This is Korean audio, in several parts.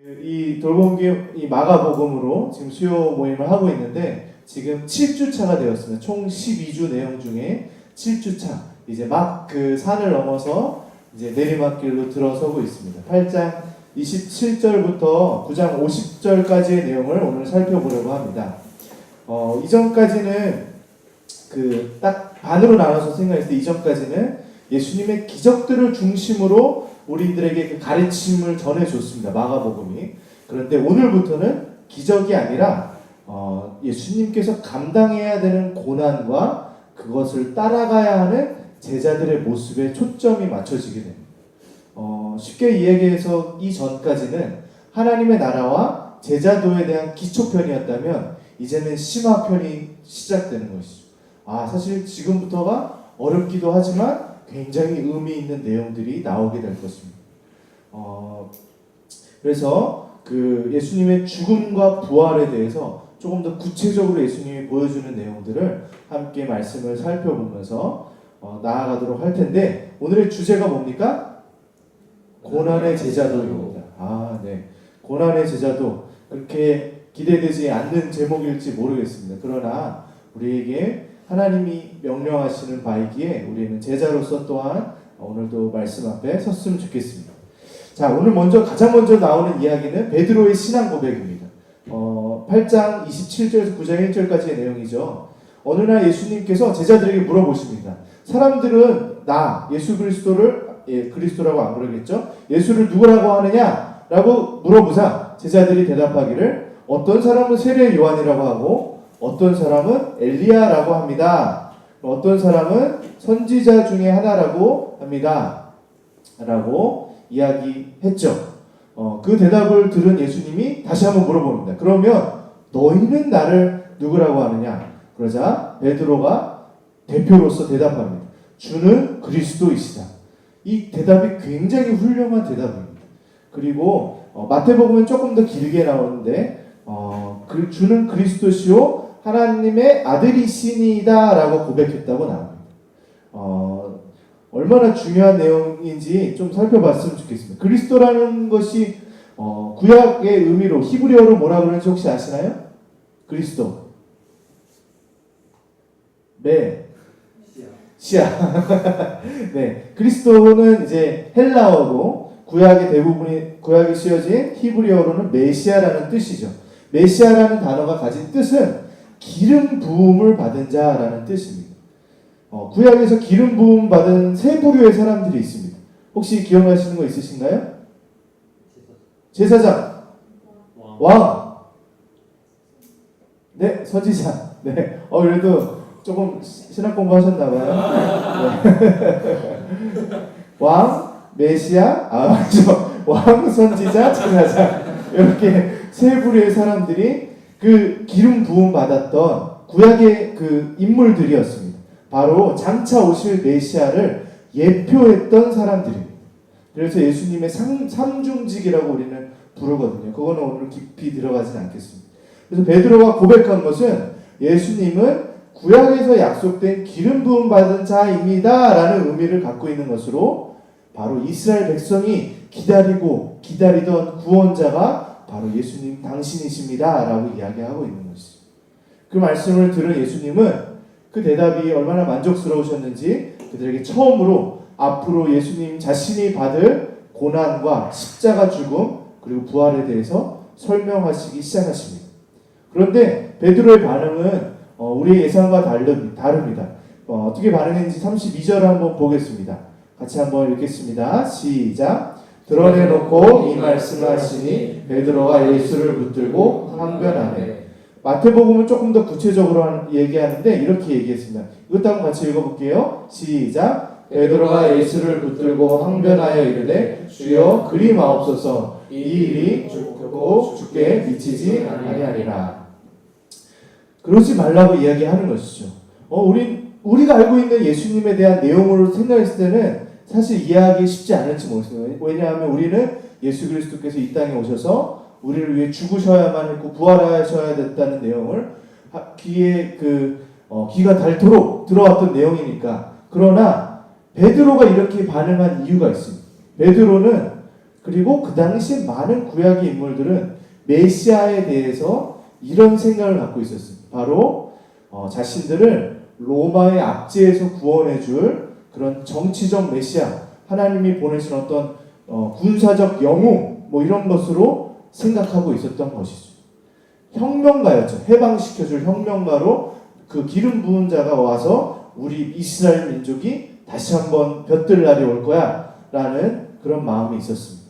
이 돌봄교회 이 마가복음으로 지금 수요 모임을 하고 있는데 지금 7주차가 되었습니다. 총 12주 내용 중에 7주차. 이제 막 그 산을 넘어서 이제 내리막길로 들어서고 있습니다. 8장 27절부터 9장 50절까지의 내용을 오늘 살펴보려고 합니다. 이전까지는 그 딱 반으로 나눠서 생각했을 때 이전까지는 예수님의 기적들을 중심으로 우리들에게 그 가르침을 전해줬습니다. 마가복음이. 그런데 오늘부터는 기적이 아니라 예수님께서 감당해야 되는 고난과 그것을 따라가야 하는 제자들의 모습에 초점이 맞춰지게 됩니다. 쉽게 이야기해서 이전까지는 하나님의 나라와 제자도에 대한 기초편이었다면 이제는 심화편이 시작되는 것이죠. 사실 지금부터가 어렵기도 하지만 굉장히 의미 있는 내용들이 나오게 될 것입니다. 그래서 그 예수님의 죽음과 부활에 대해서 조금 더 구체적으로 예수님이 보여주는 내용들을 함께 말씀을 살펴보면서 나아가도록 할 텐데 오늘의 주제가 뭡니까? 고난의 제자도입니다. 네. 고난의 제자도 그렇게 기대되지 않는 제목일지 모르겠습니다. 그러나 우리에게 하나님이 명령하시는 바이기에 우리는 제자로서 또한 오늘도 말씀 앞에 섰으면 좋겠습니다. 자, 오늘 가장 먼저 나오는 이야기는 베드로의 신앙 고백입니다. 8장 27절에서 9장 1절까지의 내용이죠. 어느 날 예수님께서 제자들에게 물어보십니다. 사람들은 나 예수 그리스도를 그리스도라고 안 그러겠죠? 예수를 누구라고 하느냐? 라고 물어보자 제자들이 대답하기를 어떤 사람은 세례 요한이라고 하고 어떤 사람은 엘리야라고 합니다. 어떤 사람은 선지자 중에 하나라고 합니다. 라고 이야기했죠. 그 대답을 들은 예수님이 다시 한번 물어봅니다. 그러면 너희는 나를 누구라고 하느냐? 그러자 베드로가 대표로서 대답합니다. 주는 그리스도이시다. 이 대답이 굉장히 훌륭한 대답입니다. 그리고 마태복음은 조금 더 길게 나오는데 주는 그리스도시요 하나님의 아들이시니이다 라고 고백했다고 나옵니다. 얼마나 중요한 내용인지 좀 살펴봤으면 좋겠습니다. 그리스도라는 것이 구약의 의미로 히브리어로 뭐라 그러는지 혹시 아시나요? 그리스도. 네. 시아. 네. 그리스도는 이제 헬라어고 구약에 쓰여진 히브리어로는 메시아라는 뜻이죠. 메시아라는 단어가 가진 뜻은 기름 부음을 받은 자라는 뜻입니다. 구약에서 기름 부음 받은 세 부류의 사람들이 있습니다. 혹시 기억나시는 거 있으신가요? 제사장, 왕, 네, 선지자. 네, 그래도 조금 신학 공부하셨나봐요. 네. 왕, 메시아, 맞죠? 왕, 선지자, 제사장. 이렇게 세 부류의 사람들이 그 기름 부음 받았던 구약의 그 인물들이었습니다. 바로 장차 오실 메시아를 예표했던 사람들입니다. 그래서 예수님의 삼중직이라고 우리는 부르거든요. 그거는 오늘 깊이 들어가진 않겠습니다. 그래서 베드로가 고백한 것은 예수님은 구약에서 약속된 기름 부음 받은 자입니다 라는 의미를 갖고 있는 것으로 바로 이스라엘 백성이 기다리던 구원자가 바로 예수님 당신이십니다 라고 이야기하고 있는 것이죠. 그 말씀을 들은 예수님은 그 대답이 얼마나 만족스러우셨는지 그들에게 처음으로 앞으로 예수님 자신이 받을 고난과 십자가 죽음 그리고 부활에 대해서 설명하시기 시작하십니다. 그런데 베드로의 반응은 우리의 예상과 다릅니다. 어떻게 반응했는지 32절을 한번 보겠습니다. 같이 한번 읽겠습니다. 시작. 드러내놓고 이 말씀을 하시니 베드로가 예수를 붙들고 항변하네. 마태복음은 조금 더 구체적으로 얘기하는데 이렇게 얘기했습니다. 이것도 한번 같이 읽어볼게요. 시작. 베드로가 예수를 붙들고 항변하여 이르되 주여 그리 마옵소서 이 일이 주께 미치지 아니하리라. 그러지 말라고 이야기하는 것이죠. 우리가 알고 있는 예수님에 대한 내용으로 생각했을 때는 사실 이해하기 쉽지 않을지 모르겠어요. 왜냐하면 우리는 예수 그리스도께서 이 땅에 오셔서 우리를 위해 죽으셔야만 했고 부활하셔야 됐다는 내용을 귀가 닳도록 들어왔던 내용이니까. 그러나 베드로가 이렇게 반응한 이유가 있습니다. 베드로는 그리고 그 당시 많은 구약의 인물들은 메시아에 대해서 이런 생각을 갖고 있었습니다. 바로 자신들을 로마의 압제에서 구원해 줄 그런 정치적 메시아, 하나님이 보내신 어떤 군사적 영웅 뭐 이런 것으로 생각하고 있었던 것이죠. 혁명가였죠. 해방시켜줄 혁명가로 그 기름 부은 자가 와서 우리 이스라엘 민족이 다시 한번 볕들 날이 올 거야 라는 그런 마음이 있었습니다.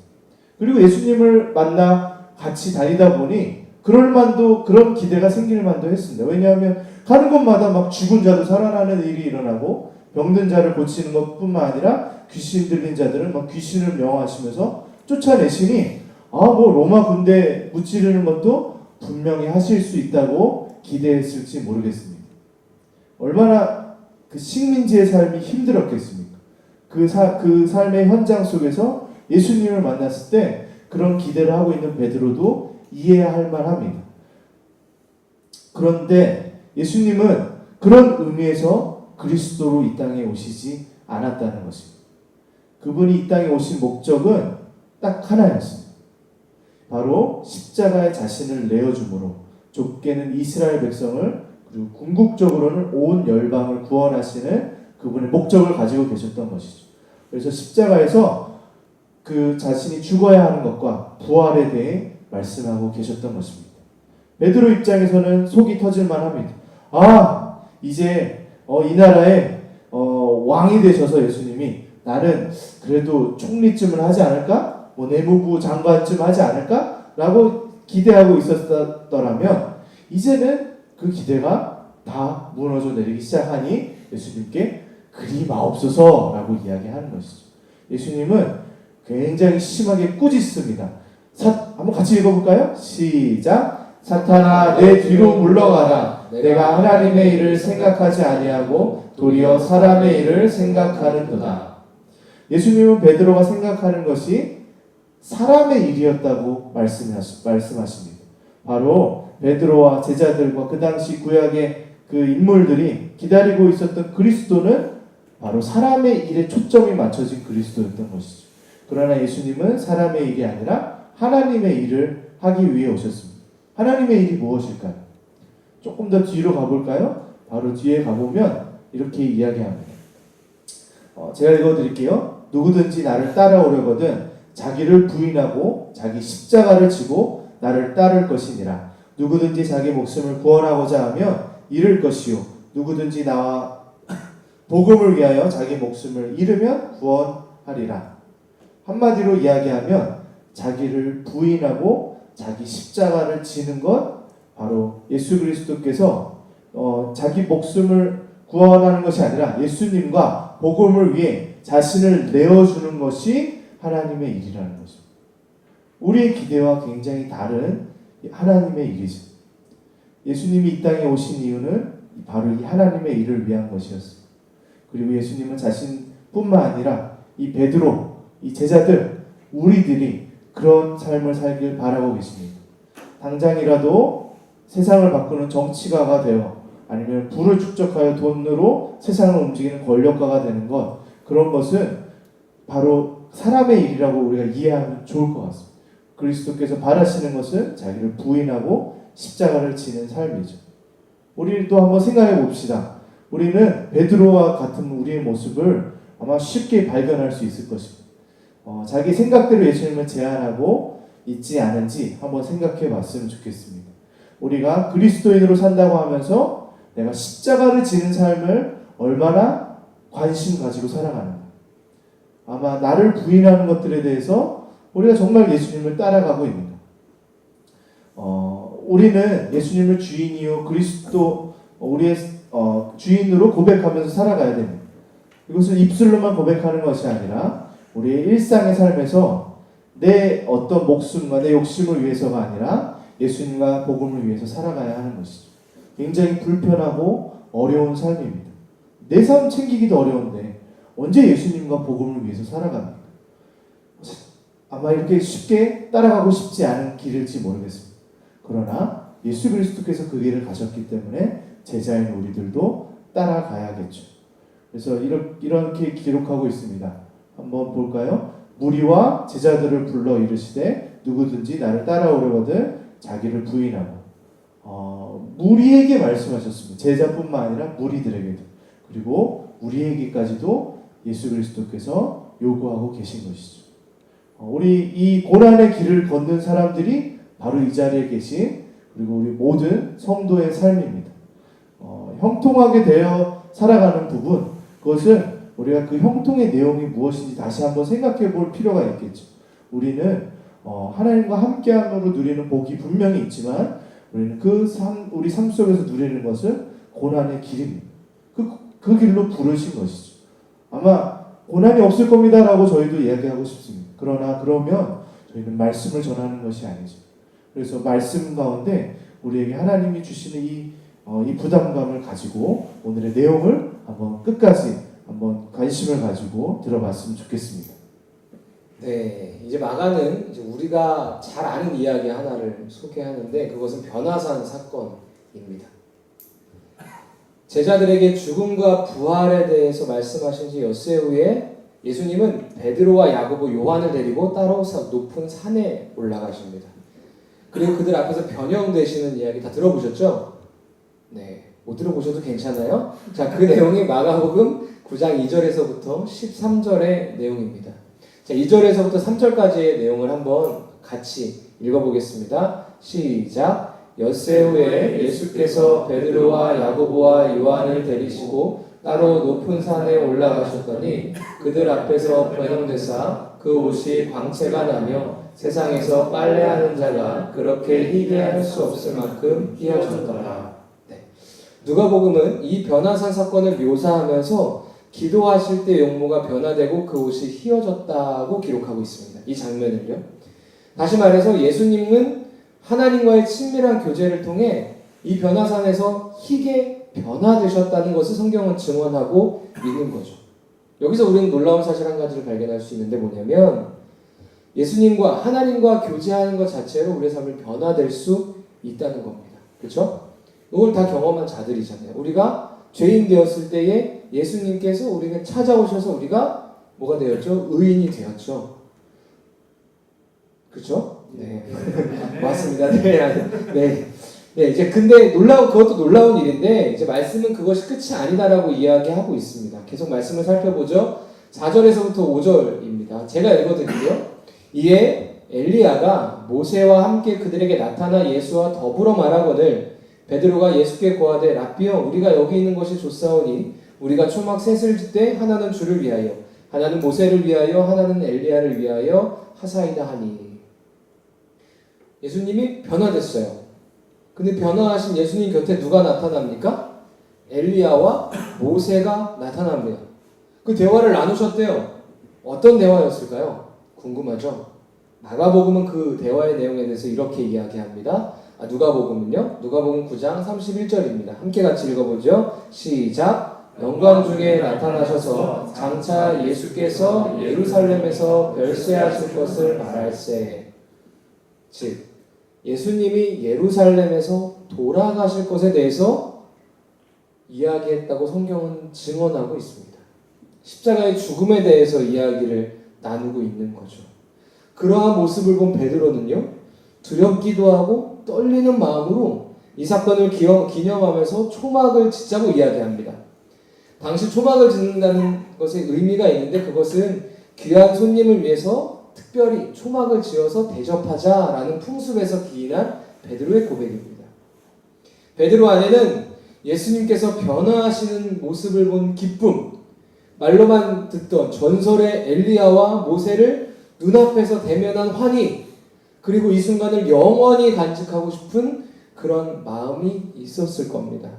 그리고 예수님을 만나 같이 다니다 보니 그럴만도 그런 기대가 생길 만도 했습니다. 왜냐하면 가는 곳마다 막 죽은 자도 살아나는 일이 일어나고 병든 자를 고치는 것뿐만 아니라 귀신 들린 자들은 막 귀신을 명하시면서 쫓아내시니 뭐 로마 군대 무찌르는 것도 분명히 하실 수 있다고 기대했을지 모르겠습니다. 얼마나 그 식민지의 삶이 힘들었겠습니까? 그 삶의 현장 속에서 예수님을 만났을 때 그런 기대를 하고 있는 베드로도 이해할 만합니다. 그런데 예수님은 그런 의미에서 그리스도로 이 땅에 오시지 않았다는 것입니다. 그분이 이 땅에 오신 목적은 딱 하나였습니다. 바로 십자가에 자신을 내어줌으로 좁게는 이스라엘 백성을 그리고 궁극적으로는 온 열방을 구원하시는 그분의 목적을 가지고 계셨던 것이죠. 그래서 십자가에서 그 자신이 죽어야 하는 것과 부활에 대해 말씀하고 계셨던 것입니다. 베드로 입장에서는 속이 터질만 합니다. 이제 이 나라의 왕이 되셔서 예수님이 나는 그래도 총리쯤을 하지 않을까? 뭐 내무부 장관쯤 하지 않을까? 라고 기대하고 있었더라면 이제는 그 기대가 다 무너져 내리기 시작하니 예수님께 그리 마옵소서 라고 이야기하는 것이죠. 예수님은 굉장히 심하게 꾸짖습니다. 한번 같이 읽어볼까요? 시작. 사탄아 내 뒤로 물러가라. 내가 하나님의 일을 생각하지 아니하고 도리어 사람의 일을 생각하는도다. 예수님은 베드로가 생각하는 것이 사람의 일이었다고 말씀하십니다. 바로 베드로와 제자들과 그 당시 구약의 그 인물들이 기다리고 있었던 그리스도는 바로 사람의 일에 초점이 맞춰진 그리스도였던 것이죠. 그러나 예수님은 사람의 일이 아니라 하나님의 일을 하기 위해 오셨습니다. 하나님의 일이 무엇일까요? 조금 더 뒤로 가볼까요? 바로 뒤에 가보면 이렇게 이야기합니다. 제가 읽어드릴게요. 누구든지 나를 따라오려거든 자기를 부인하고 자기 십자가를 지고 나를 따를 것이니라. 누구든지 자기 목숨을 구원하고자 하면 잃을 것이요 누구든지 나와 복음을 위하여 자기 목숨을 잃으면 구원하리라. 한마디로 이야기하면 자기를 부인하고 자기 십자가를 지는 것, 바로 예수 그리스도께서 자기 목숨을 구원하는 것이 아니라 예수님과 복음을 위해 자신을 내어주는 것이 하나님의 일이라는 것입니다. 우리의 기대와 굉장히 다른 하나님의 일이죠. 예수님이 이 땅에 오신 이유는 바로 이 하나님의 일을 위한 것이었습니다. 그리고 예수님은 자신뿐만 아니라 이 베드로, 이 제자들, 우리들이 그런 삶을 살길 바라고 계십니다. 당장이라도 세상을 바꾸는 정치가가 되어 아니면 부를 축적하여 돈으로 세상을 움직이는 권력가가 되는 것, 그런 것은 바로 사람의 일이라고 우리가 이해하면 좋을 것 같습니다. 그리스도께서 바라시는 것은 자기를 부인하고 십자가를 지는 삶이죠. 우리도 한번 생각해 봅시다. 우리는 베드로와 같은 우리의 모습을 아마 쉽게 발견할 수 있을 것입니다. 자기 생각대로 예수님을 제안하고 있지 않은지 한번 생각해 봤으면 좋겠습니다. 우리가 그리스도인으로 산다고 하면서 내가 십자가를 지는 삶을 얼마나 관심 가지고 살아가는가. 아마 나를 부인하는 것들에 대해서 우리가 정말 예수님을 따라가고 있는가. 우리는 예수님을 주인이요 그리스도 우리의 주인으로 고백하면서 살아가야 됩니다. 이것은 입술로만 고백하는 것이 아니라 우리의 일상의 삶에서 내 어떤 목숨과 내 욕심을 위해서가 아니라 예수님과 복음을 위해서 살아가야 하는 것이죠. 굉장히 불편하고 어려운 삶입니다. 내 삶 챙기기도 어려운데 언제 예수님과 복음을 위해서 살아갑니까? 아마 이렇게 쉽게 따라가고 싶지 않은 길일지 모르겠습니다. 그러나 예수 그리스도께서 그 길을 가셨기 때문에 제자인 우리들도 따라가야겠죠. 그래서 이렇게 기록하고 있습니다. 한번 볼까요? 무리와 제자들을 불러 이르시되 누구든지 나를 따라오려거든 자기를 부인하고 무리에게 말씀하셨습니다. 제자뿐만 아니라 무리들에게도 그리고 우리에게까지도 예수 그리스도께서 요구하고 계신 것이죠. 우리 이 고난의 길을 걷는 사람들이 바로 이 자리에 계신 그리고 우리 모든 성도의 삶입니다. 형통하게 되어 살아가는 부분 그것은 우리가 그 형통의 내용이 무엇인지 다시 한번 생각해 볼 필요가 있겠죠. 우리는 하나님과 함께함으로 누리는 복이 분명히 있지만 우리는 우리 삶 속에서 누리는 것은 고난의 길입니다. 그 길로 부르신 것이죠. 아마 고난이 없을 겁니다라고 저희도 이야기하고 싶습니다. 그러면 저희는 말씀을 전하는 것이 아니죠. 그래서 말씀 가운데 우리에게 하나님이 주시는 이 부담감을 가지고 오늘의 내용을 한번 끝까지 한번 관심을 가지고 들어봤으면 좋겠습니다. 네, 이제 마가는 이제 우리가 잘 아는 이야기 하나를 소개하는데 그것은 변화산 사건입니다. 제자들에게 죽음과 부활에 대해서 말씀하신 지 엿새 후에 예수님은 베드로와 야고보, 요한을 데리고 따로 높은 산에 올라가십니다. 그리고 그들 앞에서 변형되시는 이야기 다 들어보셨죠? 네, 못 들어보셔도 괜찮아요. 자, 그 내용이 마가복음 9장 2절에서부터 13절의 내용입니다. 자, 2절에서부터 3절까지의 내용을 한번 같이 읽어보겠습니다. 시작. 엿새 후에 예수께서 베드로와 야고보와 요한을 데리시고 따로 높은 산에 올라가셨더니 그들 앞에서 변형되사 그 옷이 광채가 나며 세상에서 빨래하는 자가 그렇게 희게 할 수 없을 만큼 희어졌더라. 네. 누가복음은 이 변화산 사건을 묘사하면서 기도하실 때 용모가 변화되고 그 옷이 희어졌다고 기록하고 있습니다. 이 장면을요. 다시 말해서 예수님은 하나님과의 친밀한 교제를 통해 이 변화산에서 희게 변화되셨다는 것을 성경은 증언하고 있는 거죠. 여기서 우리는 놀라운 사실 한 가지를 발견할 수 있는데 뭐냐면 예수님과 하나님과 교제하는 것 자체로 우리의 삶을 변화될 수 있다는 겁니다. 그렇죠? 이걸 다 경험한 자들이잖아요. 우리가 죄인 되었을 때에 예수님께서 우리가 찾아오셔서 우리가 뭐가 되었죠? 의인이 되었죠. 그렇죠? 네. 맞습니다. 네. 이제 근데 그것도 놀라운 일인데 이제 말씀은 그것이 끝이 아니다라고 이야기하고 있습니다. 계속 말씀을 살펴보죠. 4절에서부터 5절입니다. 제가 읽어드릴게요. 이에 엘리야가 모세와 함께 그들에게 나타나 예수와 더불어 말하거늘 베드로가 예수께 고하되 라삐여 우리가 여기 있는 것이 좋사오니 우리가 초막 셋을 짓되 하나는 주를 위하여 하나는 모세를 위하여 하나는 엘리야를 위하여 하사이다 하니. 예수님이 변화됐어요. 근데 변화하신 예수님 곁에 누가 나타납니까? 엘리야와 모세가 나타납니다. 그 대화를 나누셨대요. 어떤 대화였을까요? 궁금하죠? 마가복음은 그 대화의 내용에 대해서 이렇게 이야기합니다. 누가복음은요? 누가복음 9장 31절입니다. 함께 같이 읽어보죠. 시작. 영광 중에 나타나셔서 장차 예수께서 예루살렘에서 별세하실 것을 말할세. 즉 예수님이 예루살렘에서 돌아가실 것에 대해서 이야기했다고 성경은 증언하고 있습니다. 십자가의 죽음에 대해서 이야기를 나누고 있는 거죠. 그러한 모습을 본 베드로는요, 두렵기도 하고 떨리는 마음으로 이 사건을 기념하면서 초막을 짓자고 이야기합니다. 당시 초막을 짓는다는 것에 의미가 있는데 그것은 귀한 손님을 위해서 특별히 초막을 지어서 대접하자라는 풍습에서 기인한 베드로의 고백입니다. 베드로 안에는 예수님께서 변화하시는 모습을 본 기쁨, 말로만 듣던 전설의 엘리야와 모세를 눈앞에서 대면한 환희, 그리고 이 순간을 영원히 간직하고 싶은 그런 마음이 있었을 겁니다.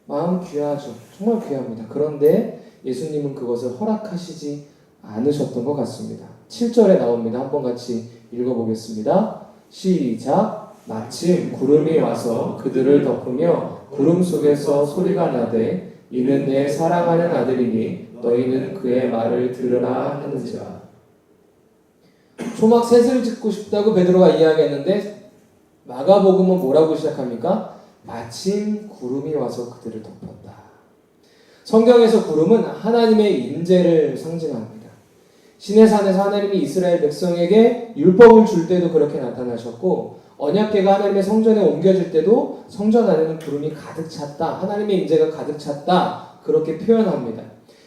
마음 귀하죠. 정말 귀합니다. 그런데 예수님은 그것을 허락하시지 않으셨던 것 같습니다. 7절에 나옵니다. 한번 같이 읽어보겠습니다. 시작. 마침 구름이 와서 그들을 덮으며 구름 속에서 소리가 나되 이는 내 사랑하는 아들이니 너희는 그의 말을 들으라 하는지라. 초막 셋을 짓고 싶다고 베드로가 이야기했는데 마가복음은 뭐라고 시작합니까? 마침 구름이 와서 그들을 덮었다. 성경에서 구름은 하나님의 임재를 상징합니다. 시내 산에서 하나님이 이스라엘 백성에게 율법을 줄 때도 그렇게 나타나셨고 언약궤가 하나님의 성전에 옮겨질 때도 성전 안에는 구름이 가득 찼다. 하나님의 임재가 가득 찼다. 그렇게 표현합니다.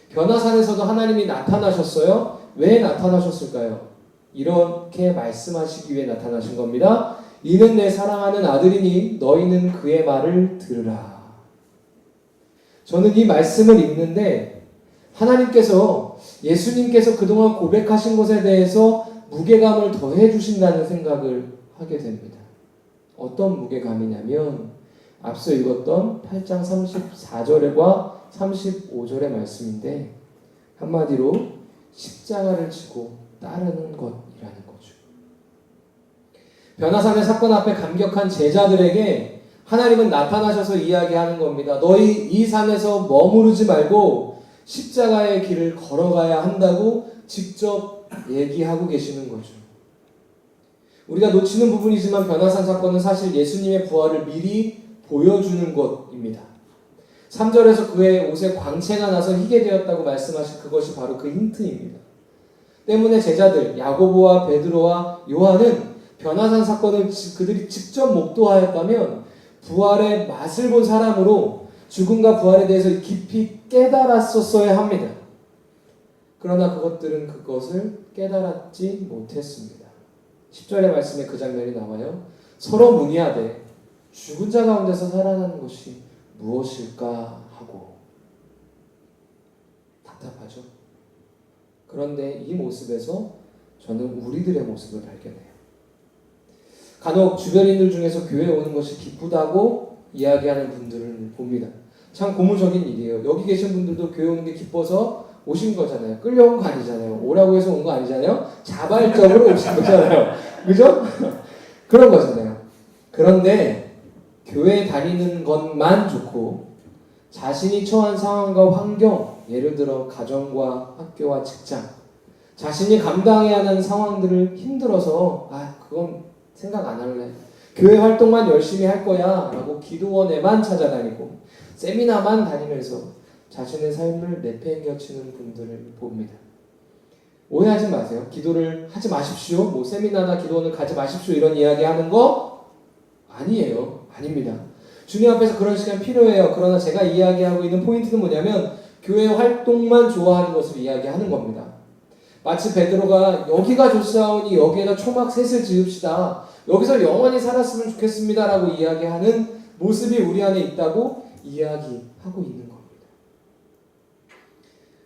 변화산에서도 하나님이 나타나셨어요. 왜 나타나셨을까요? 이렇게 말씀하시기 위해 나타나신 겁니다. 이는 내 사랑하는 아들이니 너희는 그의 말을 들으라. 저는 이 말씀을 읽는데 하나님께서 예수님께서 그동안 고백하신 것에 대해서 무게감을 더해 주신다는 생각을 하게 됩니다. 어떤 무게감이냐면 앞서 읽었던 8장 34절과 35절의 말씀인데 한마디로 십자가를 지고 따르는 것이라는 거죠. 변화산의 사건 앞에 감격한 제자들에게 하나님은 나타나셔서 이야기하는 겁니다. 너희 이 산에서 머무르지 말고 십자가의 길을 걸어가야 한다고 직접 얘기하고 계시는 거죠. 우리가 놓치는 부분이지만 변화산 사건은 사실 예수님의 부활을 미리 보여주는 것입니다. 3절에서 그의 옷에 광채가 나서 희게 되었다고 말씀하신 그것이 바로 그 힌트입니다. 때문에 제자들 야고보와 베드로와 요한은 변화산 사건을 그들이 직접 목도하였다면 부활의 맛을 본 사람으로 죽음과 부활에 대해서 깊이 깨달았었어야 합니다. 그러나 그것들은 그것을 깨달았지 못했습니다. 10절의 말씀에 그 장면이 나와요. 서로 문의하되 죽은 자 가운데서 살아나는 것이 무엇일까 하고. 답답하죠? 그런데 이 모습에서 저는 우리들의 모습을 발견해요. 간혹 주변인들 중에서 교회에 오는 것이 기쁘다고 이야기하는 분들을 봅니다. 참 고무적인 일이에요. 여기 계신 분들도 교회 오는 게 기뻐서 오신 거잖아요. 끌려온 거 아니잖아요. 오라고 해서 온 거 아니잖아요. 자발적으로 오신 거잖아요. 그죠? 그런 거잖아요. 그런데 교회 다니는 것만 좋고 자신이 처한 상황과 환경, 예를 들어 가정과 학교와 직장, 자신이 감당해야 하는 상황들을 힘들어서 그건 생각 안 할래. 교회 활동만 열심히 할 거야 라고 기도원에만 찾아다니고 세미나만 다니면서 자신의 삶을 내팽겨치는 분들을 봅니다. 오해하지 마세요. 기도를 하지 마십시오. 세미나나 기도원을 가지 마십시오. 이런 이야기 하는 거 아니에요. 아닙니다. 주님 앞에서 그런 시간 필요해요. 그러나 제가 이야기하고 있는 포인트는 뭐냐면 교회 활동만 좋아하는 것을 이야기하는 겁니다. 마치 베드로가 여기가 좋사오니 여기에다 초막 셋을 지읍시다. 여기서 영원히 살았으면 좋겠습니다. 라고 이야기하는 모습이 우리 안에 있다고 이야기하고 있는 겁니다.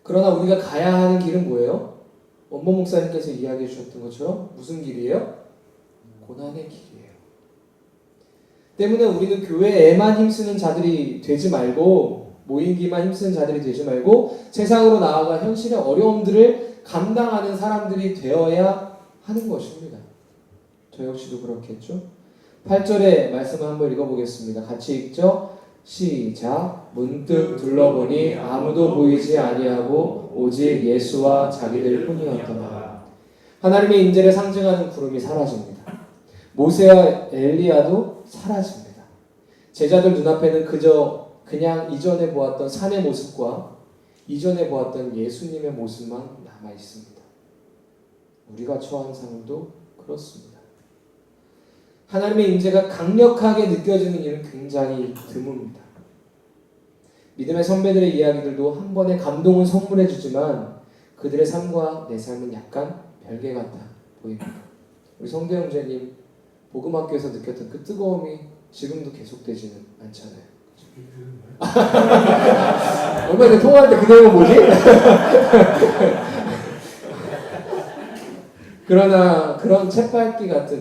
그러나 우리가 가야 하는 길은 뭐예요? 원본 목사님께서 이야기해 주셨던 것처럼 무슨 길이에요? 고난의 길이에요. 때문에 우리는 교회에만 힘쓰는 자들이 되지 말고 모임기만 힘쓰는 자들이 되지 말고 세상으로 나아가 현실의 어려움들을 감당하는 사람들이 되어야 하는 것입니다. 저 역시도 그렇겠죠? 8절의 말씀을 한번 읽어보겠습니다. 같이 읽죠? 시작. 문득 둘러보니 아무도 보이지 아니하고 오직 예수와 자기들 뿐이었더라. 하나님의 임재를 상징하는 구름이 사라집니다. 모세와 엘리야도 사라집니다. 제자들 눈앞에는 그냥 이전에 보았던 산의 모습과 이전에 보았던 예수님의 모습만 남아 있습니다. 우리가 처한 상황도 그렇습니다. 하나님의 임재가 강력하게 느껴지는 일은 굉장히 드뭅니다. 믿음의 선배들의 이야기들도 한 번에 감동을 선물해 주지만 그들의 삶과 내 삶은 약간 별개 같아 보입니다. 우리 성대 형제님 복음학교에서 느꼈던 그 뜨거움이 지금도 계속되지는 않잖아요. 얼마 전에 통화할 때 그 내용은 뭐지? 그러나 그런 쳇바퀴 같은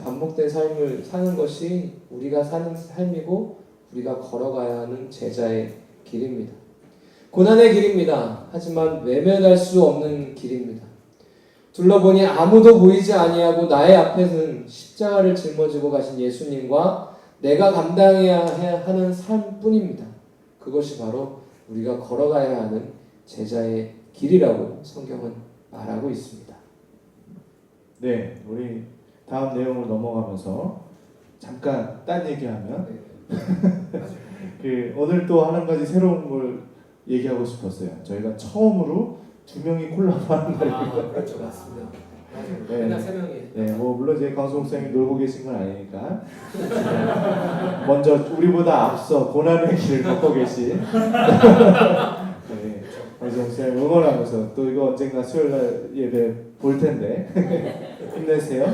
반복된 삶을 사는 것이 우리가 사는 삶이고 우리가 걸어가야 하는 제자의 길입니다. 고난의 길입니다. 하지만 외면할 수 없는 길입니다. 둘러보니 아무도 보이지 아니하고 나의 앞에는 십자가를 짊어지고 가신 예수님과 내가 감당해야 하는 삶뿐입니다. 그것이 바로 우리가 걸어가야 하는 제자의 길이라고 성경은 말하고 있습니다. 네, 우리 다음 내용으로 넘어가면서 잠깐 딴 얘기하면 오늘 또 한 가지 새로운 걸 얘기하고 싶었어요. 저희가 처음으로 2명이 콜라보하는 날이고. 그렇죠, 맞습니다. 맞아요. 네. 맨날 3명이. 네, 뭐 물론 제 강수 목사님이 놀고 계신 건 아니니까 먼저 우리보다 앞서 고난의 길을 걷고 계신 네, 강수 목사님 응원하면서 또 이거 언젠가 수요일날 예배 볼 텐데 힘내세요.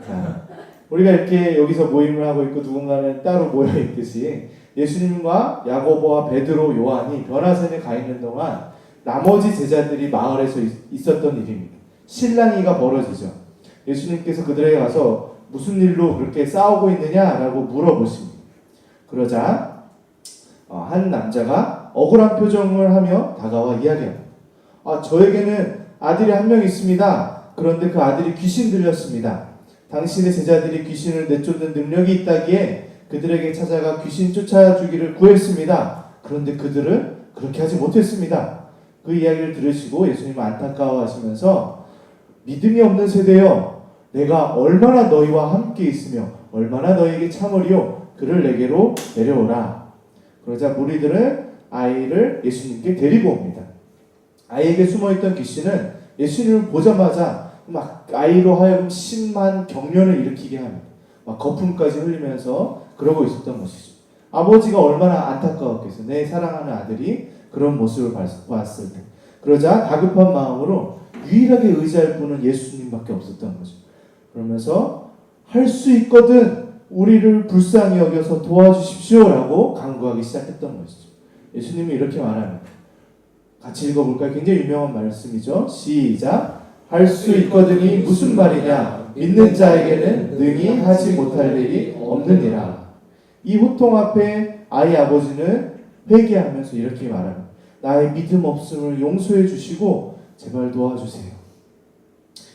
자, 우리가 이렇게 여기서 모임을 하고 있고 누군가는 따로 모여 있듯이 예수님과 야고보와 베드로, 요한이 변화산에 가 있는 동안 나머지 제자들이 마을에서 있었던 일입니다. 실랑이가 벌어지죠. 예수님께서 그들에게 가서 무슨 일로 그렇게 싸우고 있느냐라고 물어보십니다. 그러자 한 남자가 억울한 표정을 하며 다가와 이야기합니다. 저에게는 아들이 한 명 있습니다. 그런데 그 아들이 귀신 들렸습니다. 당신의 제자들이 귀신을 내쫓는 능력이 있다기에 그들에게 찾아가 귀신 쫓아주기를 구했습니다. 그런데 그들은 그렇게 하지 못했습니다. 그 이야기를 들으시고 예수님은 안타까워하시면서 믿음이 없는 세대여, 내가 얼마나 너희와 함께 있으며 얼마나 너희에게 참으리요, 그를 내게로 내려오라. 그러자 무리들은 아이를 예수님께 데리고 옵니다. 아이에게 숨어있던 귀신은 예수님을 보자마자 막 아이로 하여금 심한 경련을 일으키게 합니다. 막 거품까지 흘리면서 그러고 있었던 것이죠. 아버지가 얼마나 안타까웠겠어요. 내 사랑하는 아들이 그런 모습을 봤을 때. 그러자 다급한 마음으로 유일하게 의지할 분은 예수님밖에 없었던 거죠. 그러면서 할 수 있거든 우리를 불쌍히 여겨서 도와주십시오라고 간구하기 시작했던 것이죠. 예수님이 이렇게 말합니다. 같이 읽어볼까요? 굉장히 유명한 말씀이죠. 시작. 할 수 있거든이 무슨 말이냐? 믿는 자에게는 능히 하지 못할 일이 없느니라. 이 호통 앞에 아이 아버지는 회개하면서 이렇게 말합니다. 나의 믿음 없음을 용서해 주시고 제발 도와주세요.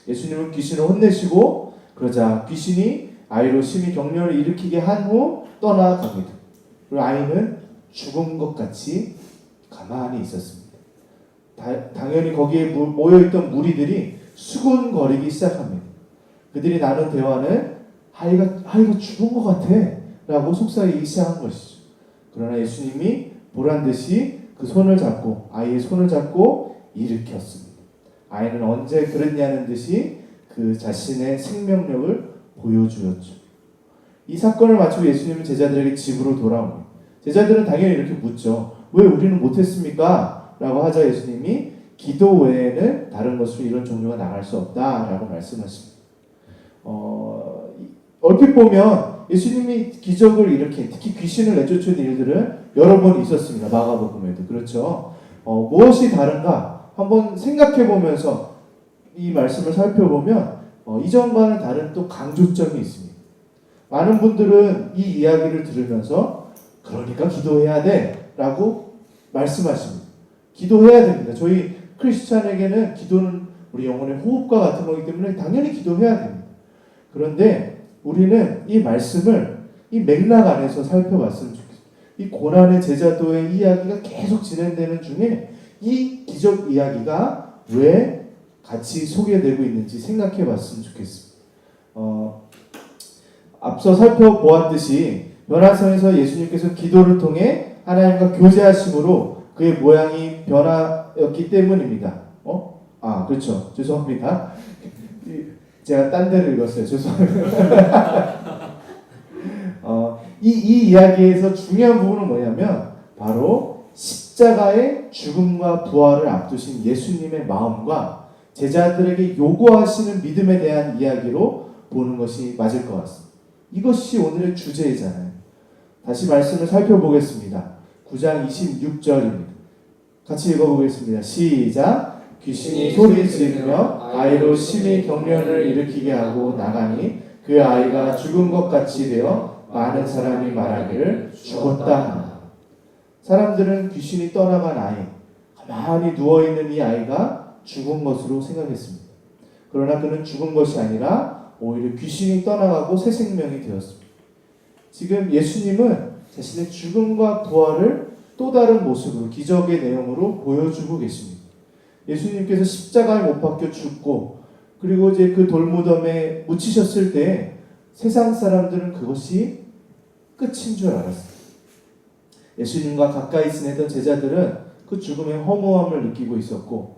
예수님은 귀신을 혼내시고 그러자 귀신이 아이로 심히 경련을 일으키게 한 후 떠나갑니다. 그리고 아이는 죽은 것 같이 가만히 있었습니다. 당연히 거기에 모여있던 무리들이 수군거리기 시작합니다. 그들이 나눈 대화는 아이가 죽은 것 같아 라고 속삭이기 시작한 것이죠. 그러나 예수님이 보란듯이 그 손을 잡고 아이의 손을 잡고 일으켰습니다. 아이는 언제 그랬냐는 듯이 그 자신의 생명력을 보여주었죠. 이 사건을 마치고 예수님은 제자들에게 집으로 돌아옵니다. 제자들은 당연히 이렇게 묻죠. 왜 우리는 못했습니까? 라고 하자 예수님이 기도 외에는 다른 것으로 이런 종류가 나갈 수 없다라고 말씀하십니다. 얼핏 보면 예수님이 기적을 일으킨, 특히 귀신을 내쫓은 일들은 여러 번 있었습니다. 마가복음에도. 그렇죠. 무엇이 다른가 한번 생각해 보면서 이 말씀을 살펴보면 이전과는 다른 또 강조점이 있습니다. 많은 분들은 이 이야기를 들으면서 그러니까 기도해야 돼 라고 말씀하십니다. 기도해야 됩니다. 저희 크리스찬에게는 기도는 우리 영혼의 호흡과 같은 거기 때문에 당연히 기도해야 됩니다. 그런데 우리는 이 말씀을 이 맥락 안에서 살펴봤으면 좋겠어요. 이 고난의 제자도의 이야기가 계속 진행되는 중에 이 기적 이야기가 왜 같이 소개되고 있는지 생각해 봤으면 좋겠습니다. 앞서 살펴보았듯이 변화성에서 예수님께서 기도를 통해 하나님과 교제하심으로 그의 모양이 변화였기 때문입니다. 그렇죠. 죄송합니다. 제가 딴 데를 읽었어요. 죄송합니다. 이 이야기에서 중요한 부분은 뭐냐면 바로 십자가의 죽음과 부활을 앞두신 예수님의 마음과 제자들에게 요구하시는 믿음에 대한 이야기로 보는 것이 맞을 것 같습니다. 이것이 오늘의 주제이잖아요. 다시 말씀을 살펴보겠습니다. 9장 26절입니다. 같이 읽어보겠습니다. 시작. 귀신이 소리 지르며 아이로 심히 경련을 일으키게 하고 나가니 그 아이가 죽은 것 같이 되어 많은 사람이 말하기를 죽었다 하나. 사람들은 귀신이 떠나간 아이, 가만히 누워있는 이 아이가 죽은 것으로 생각했습니다. 그러나 그는 죽은 것이 아니라 오히려 귀신이 떠나가고 새 생명이 되었습니다. 지금 예수님은 자신의 죽음과 부활을 또 다른 모습으로 기적의 내용으로 보여주고 계십니다. 예수님께서 십자가에 못 박혀 죽고 그리고 이제 그 돌무덤에 묻히셨을 때 세상 사람들은 그것이 끝인 줄 알았습니다. 예수님과 가까이 지내던 제자들은 그 죽음의 허무함을 느끼고 있었고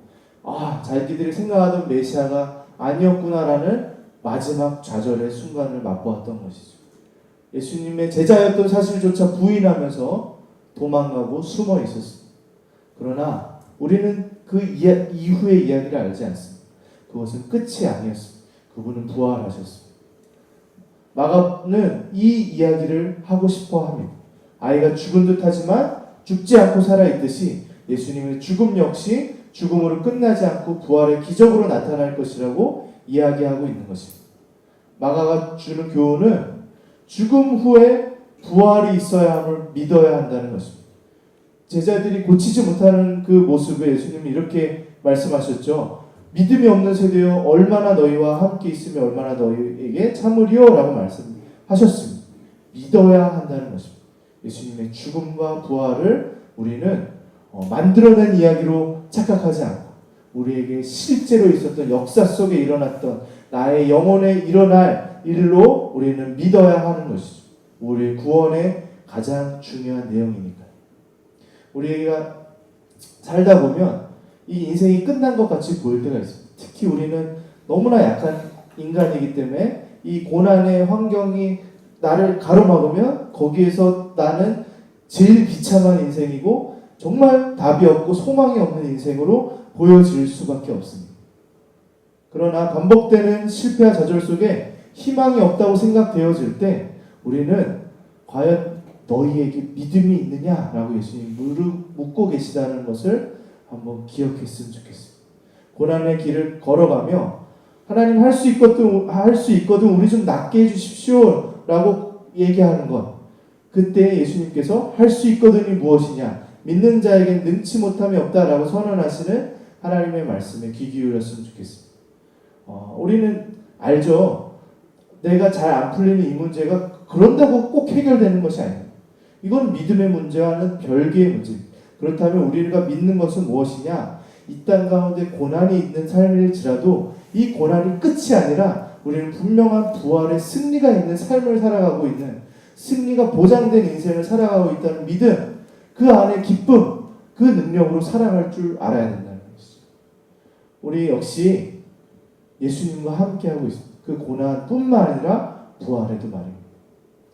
자기들이 생각하던 메시아가 아니었구나라는 마지막 좌절의 순간을 맛보았던 것이죠. 예수님의 제자였던 사실조차 부인하면서 도망가고 숨어 있었습니다. 그러나 우리는 그 이후의 이야기를 알지 않습니다. 그것은 끝이 아니었습니다. 그분은 부활하셨습니다. 마가는 이 이야기를 하고 싶어 합니다. 아이가 죽은 듯 하지만 죽지 않고 살아있듯이 예수님의 죽음 역시 죽음으로 끝나지 않고 부활의 기적으로 나타날 것이라고 이야기하고 있는 것입니다. 마가가 주는 교훈은 죽음 후에 부활이 있어야 함을 믿어야 한다는 것입니다. 제자들이 고치지 못하는 그 모습에 예수님이 이렇게 말씀하셨죠. 믿음이 없는 세대여 얼마나 너희와 함께 있으며 얼마나 너희에게 참으리요 라고 말씀하셨습니다. 믿어야 한다는 것입니다. 예수님의 죽음과 부활을 우리는 만들어낸 이야기로 착각하지 않고 우리에게 실제로 있었던 역사 속에 일어났던 나의 영혼에 일어날 일로 우리는 믿어야 하는 것이죠. 우리의 구원의 가장 중요한 내용이니까요. 우리가 살다 보면 이 인생이 끝난 것 같이 보일 때가 있습니다. 특히 우리는 너무나 약한 인간이기 때문에 이 고난의 환경이 나를 가로막으면 거기에서 나는 제일 비참한 인생이고 정말 답이 없고 소망이 없는 인생으로 보여질 수밖에 없습니다. 그러나 반복되는 실패와 좌절 속에 희망이 없다고 생각되어질 때 우리는 과연 너희에게 믿음이 있느냐라고 예수님이 묻고 계시다는 것을 한번 기억했으면 좋겠습니다. 고난의 길을 걸어가며 하나님 할 수 있거든 우리 좀 낫게 해주십시오 라고 얘기하는 것, 그때 예수님께서 할 수 있거든이 무엇이냐, 믿는 자에겐 능치 못함이 없다라고 선언하시는 하나님의 말씀에 귀 기울였으면 좋겠습니다. 우리는 알죠. 내가 잘 안 풀리는 이 문제가 그런다고 꼭 해결되는 것이 아닙니다. 이건 믿음의 문제와는 별개의 문제입니다. 그렇다면 우리가 믿는 것은 무엇이냐? 이 땅 가운데 고난이 있는 삶일지라도 이 고난이 끝이 아니라 우리는 분명한 부활의 승리가 있는 삶을 살아가고 있는, 승리가 보장된 인생을 살아가고 있다는 믿음, 그 안에 기쁨, 그 능력으로 살아갈 줄 알아야 된다는 것이죠. 우리 역시 예수님과 함께하고 있습니다. 그 고난뿐만 아니라 부활에도 말입니다.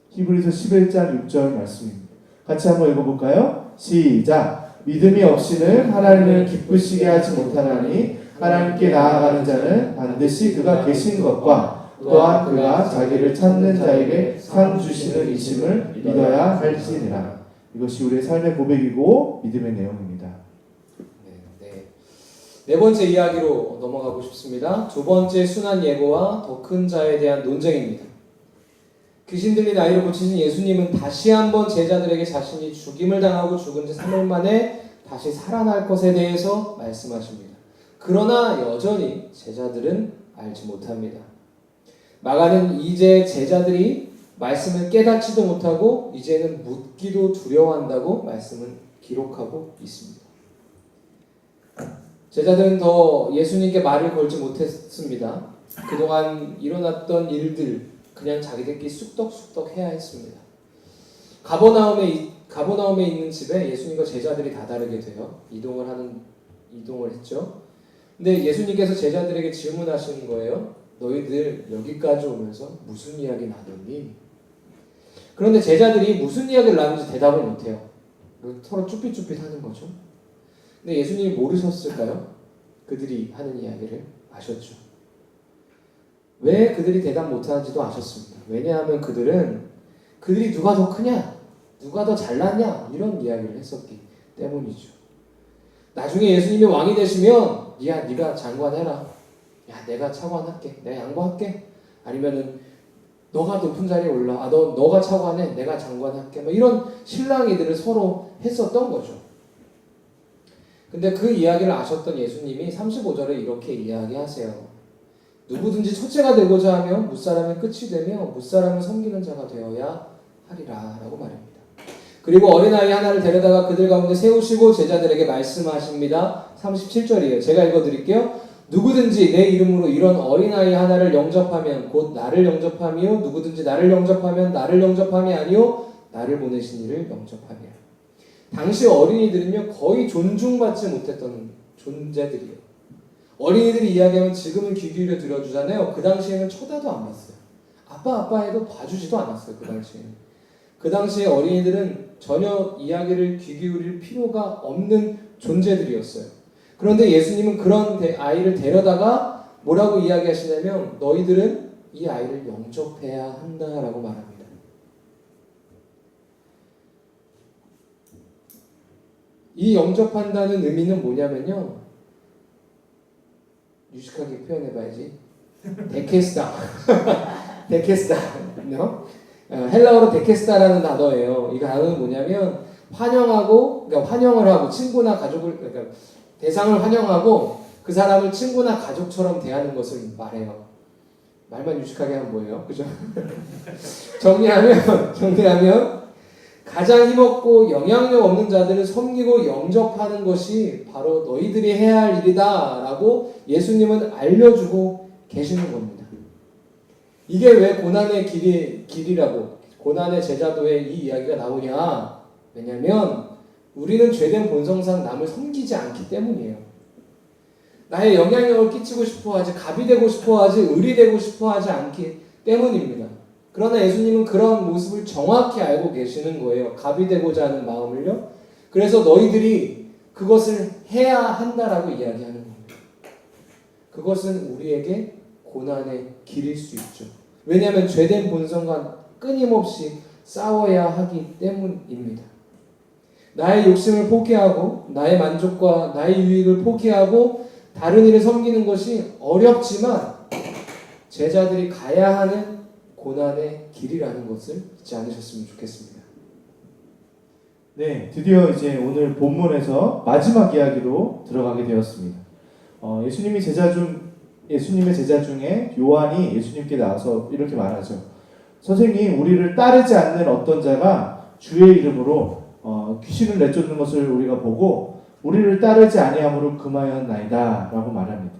히브리서 11장 6절 말씀입니다. 같이 한번 읽어볼까요? 시작! 믿음이 없이는 하나님을 기쁘시게 하지 못하나니 하나님께 나아가는 자는 반드시 그가 계신 것과 또한 그가 자기를 찾는 자에게 상 주시는 이심을 믿어야 할지니라. 이것이 우리의 삶의 고백이고 믿음의 내용입니다. 네 번째 이야기로 넘어가고 싶습니다. 두 번째 순환 예고와 더 큰 자에 대한 논쟁입니다. 귀신 들린 아이를 고치신 예수님은 다시 한번 제자들에게 자신이 죽임을 당하고 죽은 지 3일 만에 다시 살아날 것에 대해서 말씀하십니다. 그러나 여전히 제자들은 알지 못합니다. 마가는 이제 제자들이 말씀을 깨닫지도 못하고 이제는 묻기도 두려워한다고 말씀을 기록하고 있습니다. 제자들은 더 예수님께 말을 걸지 못했습니다. 그동안 일어났던 일들 그냥 자기들끼리 쑥덕쑥덕 해야 했습니다. 가버나움에 있는 집에 예수님과 제자들이 다다르게 되어 이동을 했죠. 근데 예수님께서 제자들에게 질문하시는 거예요. 너희들 여기까지 오면서 무슨 이야기 나눴니? 그런데 제자들이 무슨 이야기를 나누는지 대답을 못해요. 서로 쭈삣쭈삣하는 거죠. 근데 예수님이 모르셨을까요? 그들이 하는 이야기를 아셨죠. 왜 그들이 대답 못하는지도 아셨습니다. 왜냐하면 그들이 누가 더 크냐, 누가 더 잘났냐 이런 이야기를 했었기 때문이죠. 나중에 예수님이 왕이 되시면 야 네가 장관해라, 야 내가 차관할게, 내가 양보할게, 아니면은 너가 높은 자리에 올라, 너가 차관해, 내가 장관할게, 이런 실랑이들을 서로 했었던 거죠. 근데 그 이야기를 아셨던 예수님이 35절에 이렇게 이야기하세요. 누구든지 첫째가 되고자 하며 무사람의 끝이 되며 무사람을 섬기는 자가 되어야 하리라 라고 말합니다. 그리고 어린아이 하나를 데려다가 그들 가운데 세우시고 제자들에게 말씀하십니다. 37절이에요. 제가 읽어드릴게요. 누구든지 내 이름으로 이런 어린아이 하나를 영접하면 곧 나를 영접하며 누구든지 나를 영접하면 나를 영접함이 아니요 나를 보내신 이를 영접하며. 당시 어린이들은요 거의 존중받지 못했던 존재들이에요. 어린이들이 이야기하면 지금은 귀 기울여 들어주잖아요. 그 당시에는 쳐다도 안 봤어요. 아빠 해도 봐주지도 않았어요. 그 당시에는. 그 당시에 어린이들은 전혀 이야기를 귀 기울일 필요가 없는 존재들이었어요. 그런데 예수님은 그런 아이를 데려다가 뭐라고 이야기하시냐면 너희들은 이 아이를 영접해야 한다라고 말합니다. 이 영접한다는 의미는 뭐냐면요. 유식하게 표현해봐야지. 데케스타. 데케스타. 헬라어로 데케스타라는 단어예요. 이 단어는 뭐냐면 환영하고, 그러니까 환영을 하고 친구나 가족을, 그러니까 대상을 환영하고 그 사람을 친구나 가족처럼 대하는 것을 말해요. 말만 유식하게 하면 뭐예요? 그죠? 정리하면 가장 힘없고 영향력 없는 자들을 섬기고 영접하는 것이 바로 너희들이 해야 할 일이다 라고 예수님은 알려주고 계시는 겁니다. 이게 왜 고난의 길이라고, 고난의 제자도에 이 이야기가 나오냐? 왜냐면 우리는 죄된 본성상 남을 섬기지 않기 때문이에요. 나의 영향력을 끼치고 싶어하지, 갑이 되고 싶어하지, 을이 되고 싶어하지 않기 때문입니다. 그러나 예수님은 그런 모습을 정확히 알고 계시는 거예요. 갑이 되고자 하는 마음을요. 그래서 너희들이 그것을 해야 한다라고 이야기하는 겁니다. 그것은 우리에게 고난의 길일 수 있죠. 왜냐하면 죄된 본성과 끊임없이 싸워야 하기 때문입니다. 나의 욕심을 포기하고 나의 만족과 나의 유익을 포기하고 다른 일을 섬기는 것이 어렵지만 제자들이 가야 하는 고난의 길이라는 것을 잊지 않으셨으면 좋겠습니다. 네, 드디어 이제 오늘 본문에서 마지막 이야기로 들어가게 되었습니다. 예수님의 제자 중에 요한이 예수님께 나와서 이렇게 말하죠. 선생님, 우리를 따르지 않는 어떤 자가 주의 이름으로 귀신을 내쫓는 것을 우리가 보고 우리를 따르지 아니함으로 금하였나이다 라고 말합니다.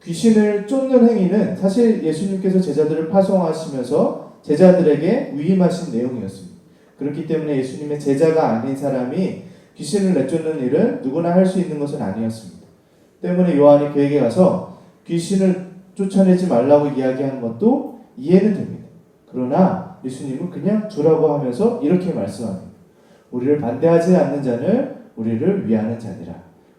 귀신을 쫓는 행위는 사실 예수님께서 제자들을 파송하시면서 제자들에게 위임하신 내용이었습니다. 그렇기 때문에 예수님의 제자가 아닌 사람이 귀신을 내쫓는 일은 누구나 할 수 있는 것은 아니었습니다. 때문에 요한이 그에게 가서 귀신을 쫓아내지 말라고 이야기하는 것도 이해는 됩니다. 그러나 예수님은 그냥 주라고 하면서 이렇게 말씀합니다. 우리를 반대하지 않는 자는 우리를 위하는 자니라.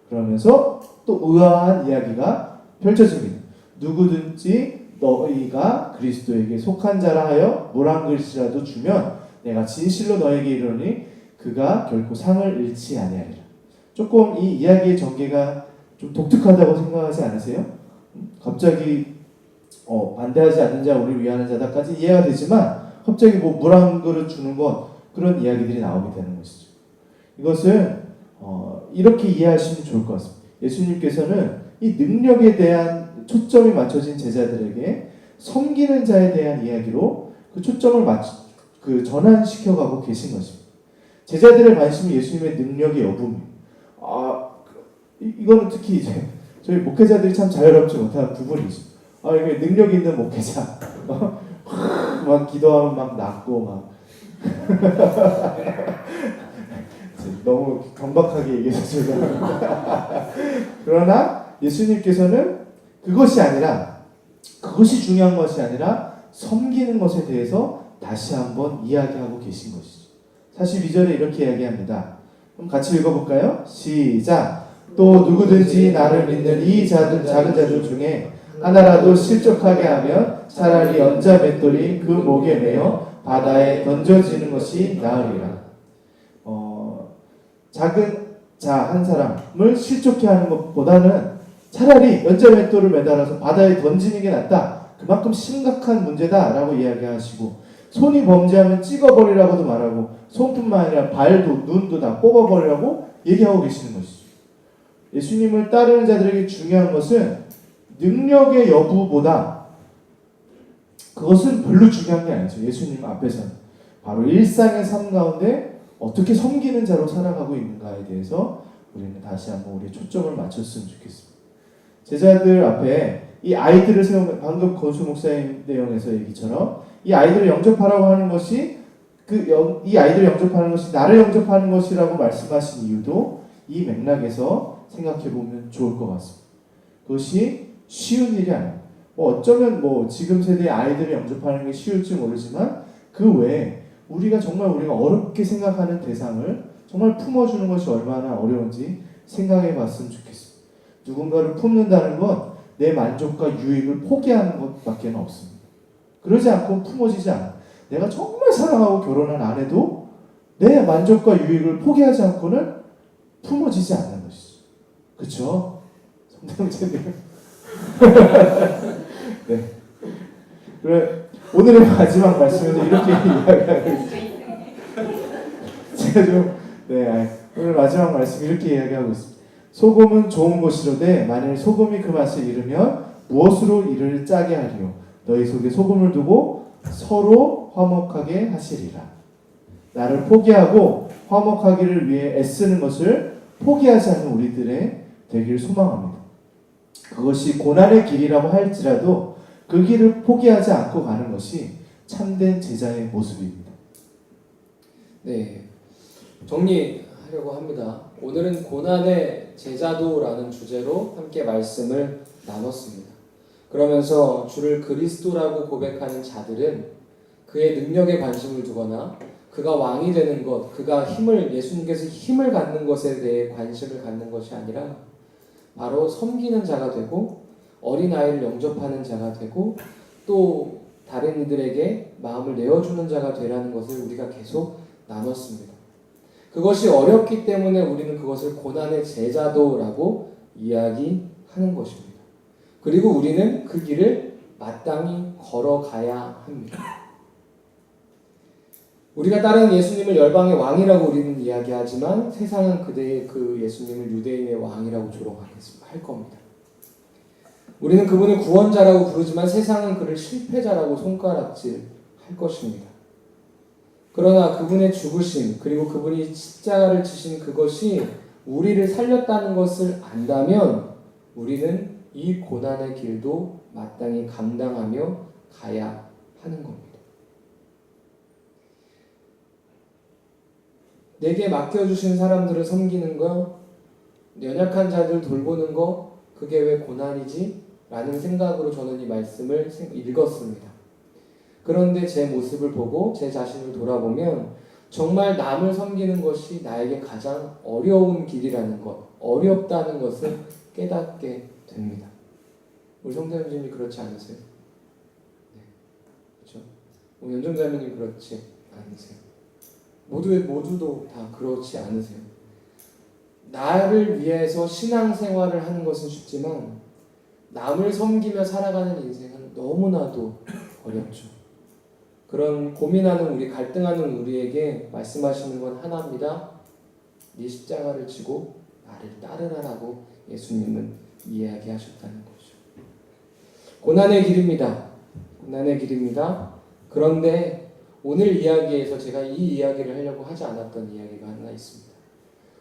그러면서 또 의아한 이야기가 펼쳐집니다. 누구든지 너희가 그리스도에게 속한 자라 하여 물 한 그릇이라도 주면 내가 진실로 너에게 이르노니 그가 결코 상을 잃지 아니하리라. 조금 이 이야기의 전개가 좀 독특하다고 생각하지 않으세요? 갑자기 반대하지 않는 자 우리를 위하는 자다까지 이해가 되지만 갑자기 뭐 물 한 그릇 주는 것 그런 이야기들이 나오게 되는 것이죠. 이것은 이렇게 이해하시면 좋을 것 같습니다. 예수님께서는 이 능력에 대한 초점이 맞춰진 제자들에게 섬기는 자에 대한 이야기로 그 초점을 전환시켜가고 계신 것입니다. 제자들의 관심이 예수님의 능력의 여부입니다. 이거는 특히 이제 저희 목회자들이 참 자유롭지 못한 부분이죠. 이게 능력 있는 목회자, 막 기도하면 막 낫고 막 너무 경박하게 얘기해서 죄송합니다. 그러나 예수님께서는 그것이 중요한 것이 아니라 섬기는 것에 대해서 다시 한번 이야기하고 계신 것이죠. 42절에 이렇게 이야기합니다. 그럼 같이 읽어볼까요? 시작! 또 누구든지 나를 믿는 이 작은 자들 중에 하나라도 실족하게 하면 차라리 연자 맷돌이 그 목에 매어 바다에 던져지는 것이 나으리라. 작은 자 한 사람을 실족해 하는 것보다는 차라리 연자 맷돌을 매달아서 바다에 던지는 게 낫다. 그만큼 심각한 문제다라고 이야기하시고 손이 범죄하면 찍어버리라고도 말하고 손뿐만 아니라 발도 눈도 다 뽑아버리라고 얘기하고 계시는 것이죠. 예수님을 따르는 자들에게 중요한 것은 능력의 여부보다 그것은 별로 중요한 게 아니죠. 예수님 앞에서는 바로 일상의 삶 가운데 어떻게 섬기는 자로 살아가고 있는가에 대해서 우리는 다시 한번 우리의 초점을 맞췄으면 좋겠습니다. 제자들 앞에 이 아이들을 세우면 방금 권수 목사님 내용에서 얘기처럼 이 아이들을 영접하라고 하는 것이 이 아이들을 영접하는 것이 나를 영접하는 것이라고 말씀하신 이유도 이 맥락에서 생각해 보면 좋을 것 같습니다. 그것이 쉬운 일이 아니에요. 어쩌면 지금 세대의 아이들을 영접하는 게 쉬울지 모르지만 그 외에 우리가 어렵게 생각하는 대상을 정말 품어주는 것이 얼마나 어려운지 생각해 봤으면 좋겠습니다. 누군가를 품는다는 건 내 만족과 유익을 포기하는 것밖에 없습니다. 그러지 않고 품어지지 않아. 내가 정말 사랑하고 결혼한 아내도 내 만족과 유익을 포기하지 않고는 품어지지 않는 것이죠. 그렇죠? 성대모사님. 네. 그래 오늘의 마지막 말씀에서 이렇게 이야기하고 있습니다. 제가 오늘 마지막 말씀 이렇게 이야기하고 있습니다. 소금은 좋은 것이로되 만일 소금이 그 맛을 잃으면 무엇으로 이를 짜게 하리요? 너희 속에 소금을 두고 서로 화목하게 하시리라. 나를 포기하고 화목하기를 위해 애쓰는 것을 포기하지 않는 우리들의 되길 소망합니다. 그것이 고난의 길이라고 할지라도 그 길을 포기하지 않고 가는 것이 참된 제자의 모습입니다. 네, 정리하려고 합니다. 오늘은 고난의 제자도라는 주제로 함께 말씀을 나눴습니다. 그러면서 주를 그리스도라고 고백하는 자들은 그의 능력에 관심을 두거나 그가 왕이 되는 것, 그가 예수님께서 힘을 갖는 것에 대해 관심을 갖는 것이 아니라 바로 섬기는 자가 되고 어린아이를 영접하는 자가 되고 또 다른 이들에게 마음을 내어주는 자가 되라는 것을 우리가 계속 나눴습니다. 그것이 어렵기 때문에 우리는 그것을 고난의 제자도라고 이야기하는 것입니다. 그리고 우리는 그 길을 마땅히 걸어가야 합니다. 우리가 따르는 예수님을 열방의 왕이라고 우리는 이야기하지만 세상은 그 예수님을 유대인의 왕이라고 조롱할 겁니다. 우리는 그분을 구원자라고 부르지만 세상은 그를 실패자라고 손가락질 할 것입니다. 그러나 그분의 죽으심 그리고 그분이 십자가를 지신 그것이 우리를 살렸다는 것을 안다면 우리는 이 고난의 길도 마땅히 감당하며 가야 하는 겁니다. 내게 맡겨주신 사람들을 섬기는 거, 연약한 자들 돌보는 거, 그게 왜 고난이지? 라는 생각으로 저는 이 말씀을 읽었습니다. 그런데 제 모습을 보고 제 자신을 돌아보면 정말 남을 섬기는 것이 나에게 가장 어려운 길이라는 것, 어렵다는 것을 깨닫게 됩니다. 우리 성대현주님이 그렇지 않으세요? 네, 그렇죠? 우리 연정자매님 그렇지 않으세요? 모두도 다 그렇지 않으세요? 나를 위해서 신앙생활을 하는 것은 쉽지만 남을 섬기며 살아가는 인생은 너무나도 어렵죠. 그런 고민하는 갈등하는 우리에게 말씀하시는 건 하나입니다. 네 십자가를 지고 나를 따르라라고 예수님은 이야기하셨다는 거죠. 고난의 길입니다. 고난의 길입니다. 그런데 오늘 이야기에서 제가 이 이야기를 하려고 하지 않았던 이야기가 하나 있습니다.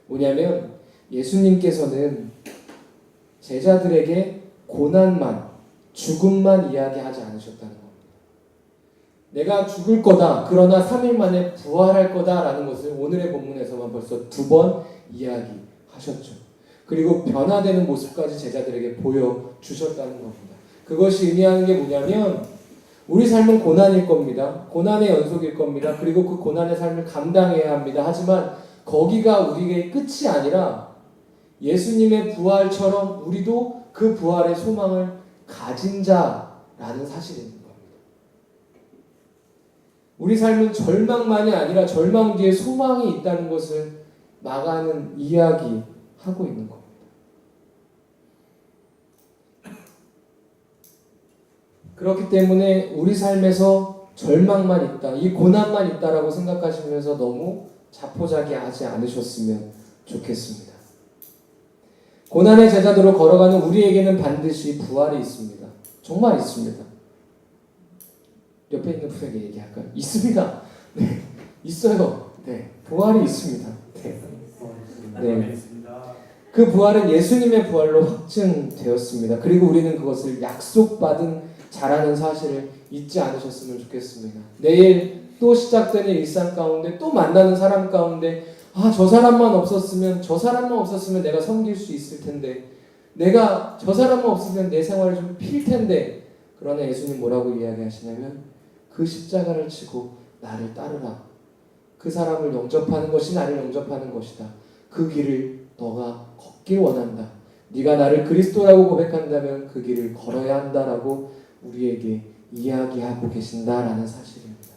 뭐냐면 예수님께서는 제자들에게 고난만, 죽음만 이야기하지 않으셨다는 겁니다. 내가 죽을 거다. 그러나 3일 만에 부활할 거다라는 것을 오늘의 본문에서만 벌써 2번 이야기하셨죠. 그리고 변화되는 모습까지 제자들에게 보여주셨다는 겁니다. 그것이 의미하는 게 뭐냐면 우리 삶은 고난일 겁니다. 고난의 연속일 겁니다. 그리고 그 고난의 삶을 감당해야 합니다. 하지만 거기가 우리의 끝이 아니라 예수님의 부활처럼 우리도 그 부활의 소망을 가진 자라는 사실입니다. 우리 삶은 절망만이 아니라 절망 뒤에 소망이 있다는 것을 나가는 이야기하고 있는 겁니다. 그렇기 때문에 우리 삶에서 절망만 있다, 이 고난만 있다라고 생각하시면서 너무 자포자기하지 않으셨으면 좋겠습니다. 고난의 제자도로 걸어가는 우리에게는 반드시 부활이 있습니다. 정말 있습니다. 옆에 있는 분에게 얘기할까요? 있습니다. 네, 있어요. 네, 부활이 있습니다. 네. 네. 그 부활은 예수님의 부활로 확증되었습니다. 그리고 우리는 그것을 약속받은 자라는 사실을 잊지 않으셨으면 좋겠습니다. 내일 또 시작되는 일상 가운데 또 만나는 사람 가운데 저 사람만 없었으면 내가 섬길 수 있을 텐데, 내가 저 사람만 없으면 내 생활을 좀 필 텐데. 그러나 예수님 뭐라고 이야기하시냐면 그 십자가를 지고 나를 따르라. 그 사람을 영접하는 것이 나를 영접하는 것이다. 그 길을 너가 걷길 원한다. 네가 나를 그리스도라고 고백한다면 그 길을 걸어야 한다라고 우리에게 이야기하고 계신다라는 사실입니다.